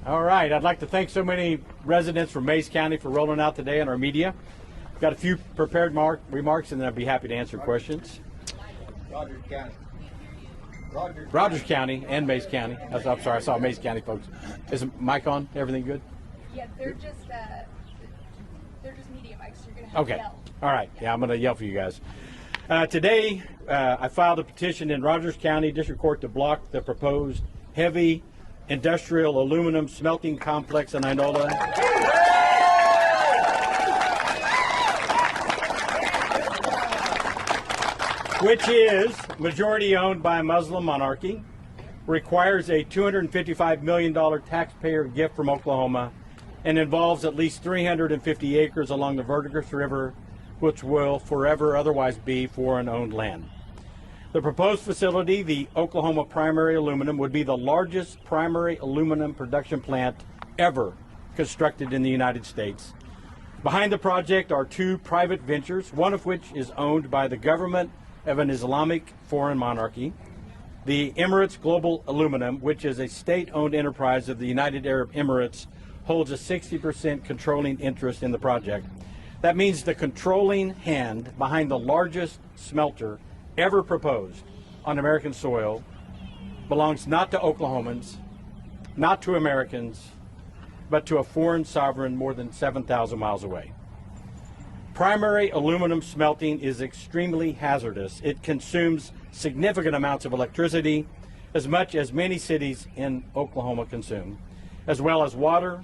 All right, I'd like to thank so many residents from Mayes County for rolling out today in our media. Got a few prepared remarks, and then I'd be happy to answer questions. Rogers County. Rogers County and Mayes County. I'm sorry, I saw Mayes County folks. Is the mic on? Everything good? Yeah, they're just media mics. You're gonna have to yell. All right. Yeah, I'm gonna yell for you guys. Today, I filed a petition in Rogers County District Court to block the proposed heavy industrial aluminum smelting complex in Inola. Which is majority owned by a Muslim monarchy, requires a $255 million taxpayer gift from Oklahoma, and involves at least 350 acres along the Verdigris River, which will forever otherwise be foreign-owned land. The proposed facility, the Oklahoma Primary Aluminum, would be the largest primary aluminum production plant ever constructed in the United States. Behind the project are two private ventures, one of which is owned by the government of an Islamic foreign monarchy, the Emirates Global Aluminum, which is a state-owned enterprise of the United Arab Emirates, holds a 60% controlling interest in the project. That means the controlling hand behind the largest smelter ever proposed on American soil belongs not to Oklahomans, not to Americans, but to a foreign sovereign more than 7,000 miles away. Primary aluminum smelting is extremely hazardous. It consumes significant amounts of electricity, as much as many cities in Oklahoma consume, as well as water,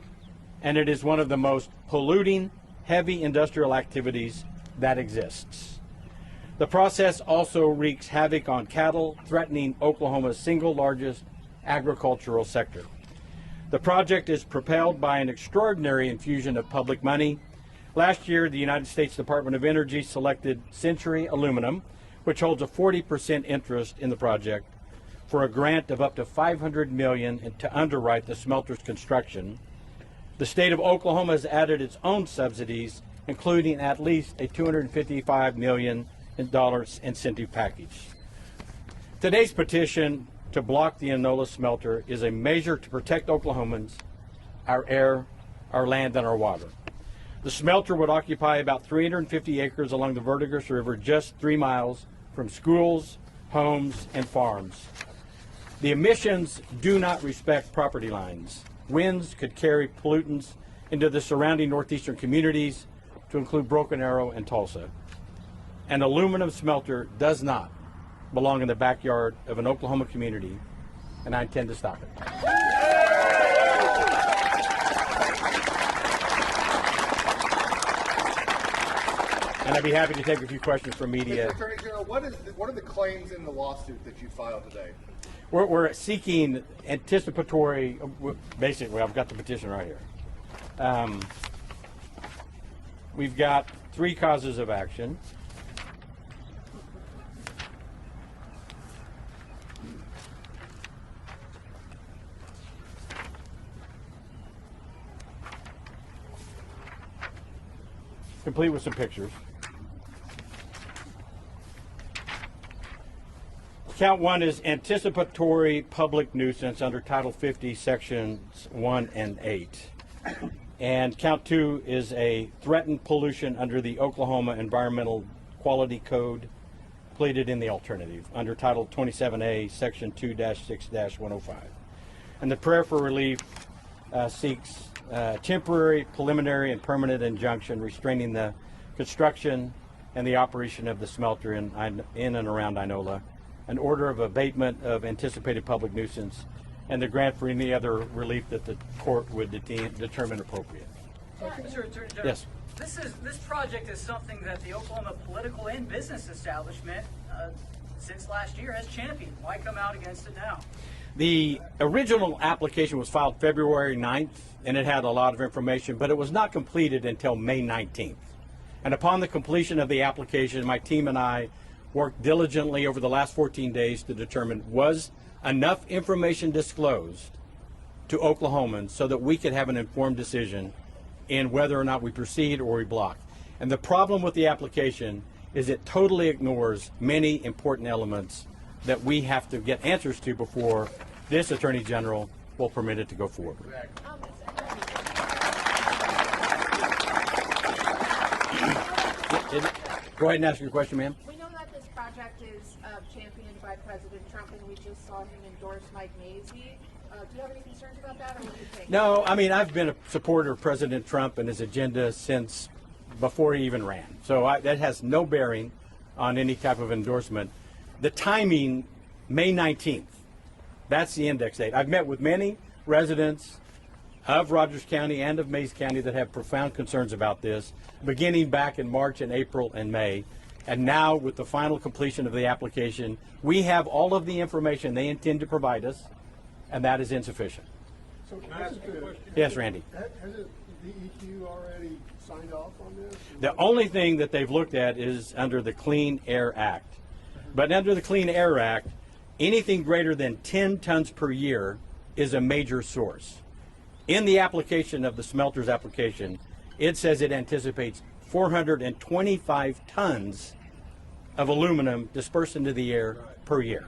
and it is one of the most polluting heavy industrial activities that exists. The process also wreaks havoc on cattle, threatening Oklahoma's single largest agricultural sector. The project is propelled by an extraordinary infusion of public money. Last year, the United States Department of Energy selected Century Aluminum, which holds a 40% interest in the project, for a grant of up to $500 million to underwrite the smelter's construction. The state of Oklahoma has added its own subsidies, including at least a $255 million incentive package. Today's petition to block the Inola smelter is a measure to protect Oklahomans, our air, our land, and our water. The smelter would occupy about 350 acres along the Verdigris River, just 3 miles from schools, homes, and farms. The emissions do not respect property lines. Winds could carry pollutants into the surrounding northeastern communities, to include Broken Arrow and Tulsa. An aluminum smelter does not belong in the backyard of an Oklahoma community, and I intend to stop it. And I'd be happy to take a few questions from media. Mr. Attorney General, what are the claims in the lawsuit that you filed today? We're seeking anticipatory, basically, I've got the petition right here. We've got 3 causes of action. Complete with some pictures. Count 1 is anticipatory public nuisance under Title 50, Sections 1 and 8. And count 2 is a threatened pollution under the Oklahoma Environmental Quality Code, pleaded in the alternative under Title 27A, Section 2-6-105. And the prayer for relief seeks temporary, preliminary, and permanent injunction restraining the construction and the operation of the smelter in and around Inola, an order of abatement of anticipated public nuisance, and the grant for any other relief that the court would determine appropriate. Mr. Attorney General, yes. This project is something that the Oklahoma political and business establishment since last year has championed. Why come out against it now? The original application was filed February 9th, and it had a lot of information, but it was not completed until May 19th. And upon the completion of the application, my team and I worked diligently over the last 14 days to determine was enough information disclosed to Oklahomans so that we could have an informed decision in whether or not we proceed or we block. And the problem with the application is it totally ignores many important elements that we have to get answers to before this Attorney General will permit it to go forward. Go ahead and ask your question, ma'am. We know that this project is championed by President Trump, and we just saw him endorse Mike Mazie. Do you have any concerns about that, or what do you think? No, I mean, I've been a supporter of President Trump and his agenda since before he even ran. So that has no bearing on any type of endorsement. The timing, May 19th, that's the index date. I've met with many residents of Rogers County and of Mays County that have profound concerns about this, beginning back in March and April and May. And now, with the final completion of the application, we have all of the information they intend to provide us, and that is insufficient. So hasn't the, Yes, Randy. hasn't DEQ already signed off on this? The only thing that they've looked at is under the Clean Air Act. But under the Clean Air Act, anything greater than 10 tons per year is a major source. In the application of the smelter's application, it says it anticipates 425 tons of aluminum dispersed into the air per year.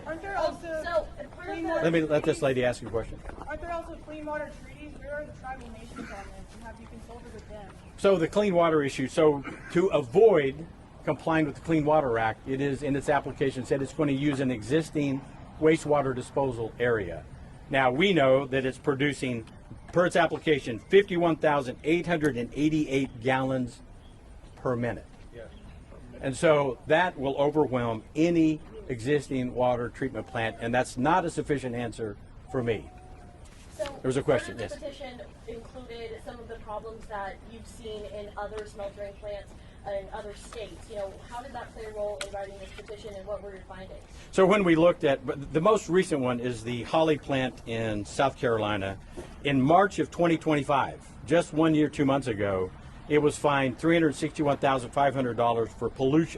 Aren't there also clean water Let me let this lady ask you a question. Aren't there also clean water treaties? Where are the tribal nations on this? And have you consulted with them? So the clean water issue, so to avoid complying with the Clean Water Act, it is in its application said it's going to use an existing wastewater disposal area. Now we know that it's producing, per its application, 51,888 gallons per minute. And so that will overwhelm any existing water treatment plant, and that's not a sufficient answer for me. So There was a question, part of yes. the petition included some of the problems that you've seen in other smeltering plants in other states. You know, how did that play a role in writing this petition, and what were your findings? So when we looked at, but the most recent one is the Holly plant in South Carolina. In March of 2025, just 1 year, 2 months ago, it was fined $361,500 for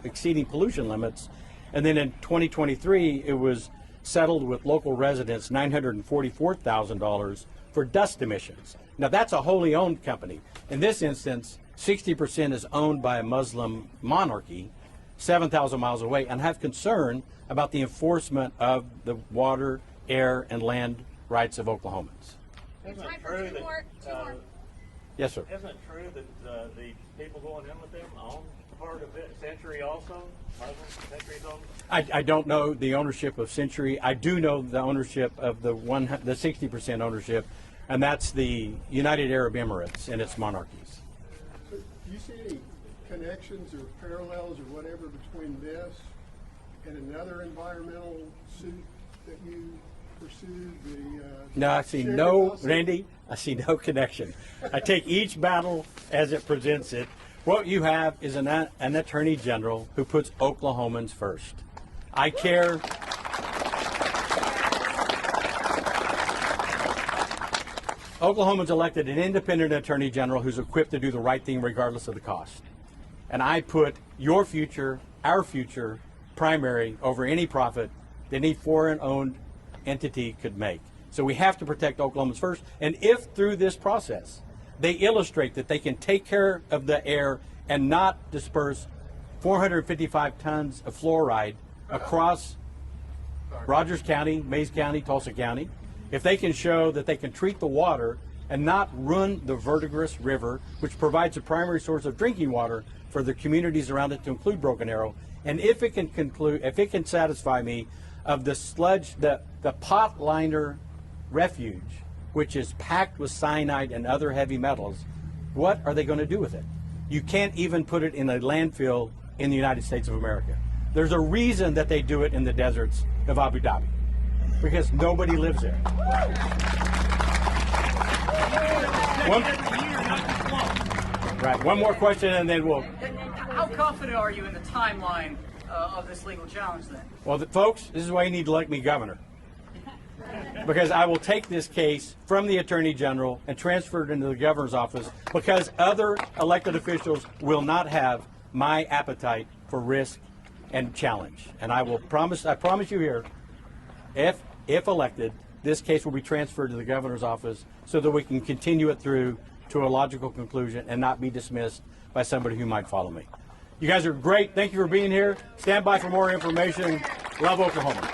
exceeding pollution limits. And then in 2023, it was settled with local residents $944,000 for dust emissions. Now that's a wholly owned company. In this instance, 60% is owned by a Muslim monarchy 7,000 miles away, and have concern about the enforcement of the water, air, and land rights of Oklahomans. Time for two more. Yes, sir. Isn't it true that the people going in with them own part of it, Century also? Muslim Century's owned? I don't know the ownership of Century. I do know the ownership of the 60% ownership, and that's the United Arab Emirates and its monarchies. So do you see any connections or parallels or whatever between this and another environmental suit that you pursued? No, I see Sherry no, lawsuit? Randy, I see no connection. I take each battle as it presents it. What you have is an attorney general who puts Oklahomans first. I care. Oklahomans elected an independent attorney general who's equipped to do the right thing regardless of the cost. And I put your future, our future, primary over any profit that any foreign-owned entity could make. So we have to protect Oklahomans first. And if through this process they illustrate that they can take care of the air and not disperse 455 tons of fluoride across Rogers County, Mays County, Tulsa County, if they can show that they can treat the water and not ruin the Verdigris River, which provides a primary source of drinking water for the communities around it, to include Broken Arrow, and if it can satisfy me of the sludge, the pot liner refuge, which is packed with cyanide and other heavy metals, what are they going to do with it? You can't even put it in a landfill in the United States of America. There's a reason that they do it in the deserts of Abu Dhabi, because nobody lives there. One more question and then we'll... How confident are you in the timeline of this legal challenge then? Well, folks, this is why you need to elect me governor. Because I will take this case from the Attorney General and transfer it into the governor's office, because other elected officials will not have my appetite for risk and challenge. And I promise you here, if elected, this case will be transferred to the governor's office so that we can continue it through to a logical conclusion and not be dismissed by somebody who might follow me. You guys are great. Thank you for being here. Stand by for more information. Love Oklahoma.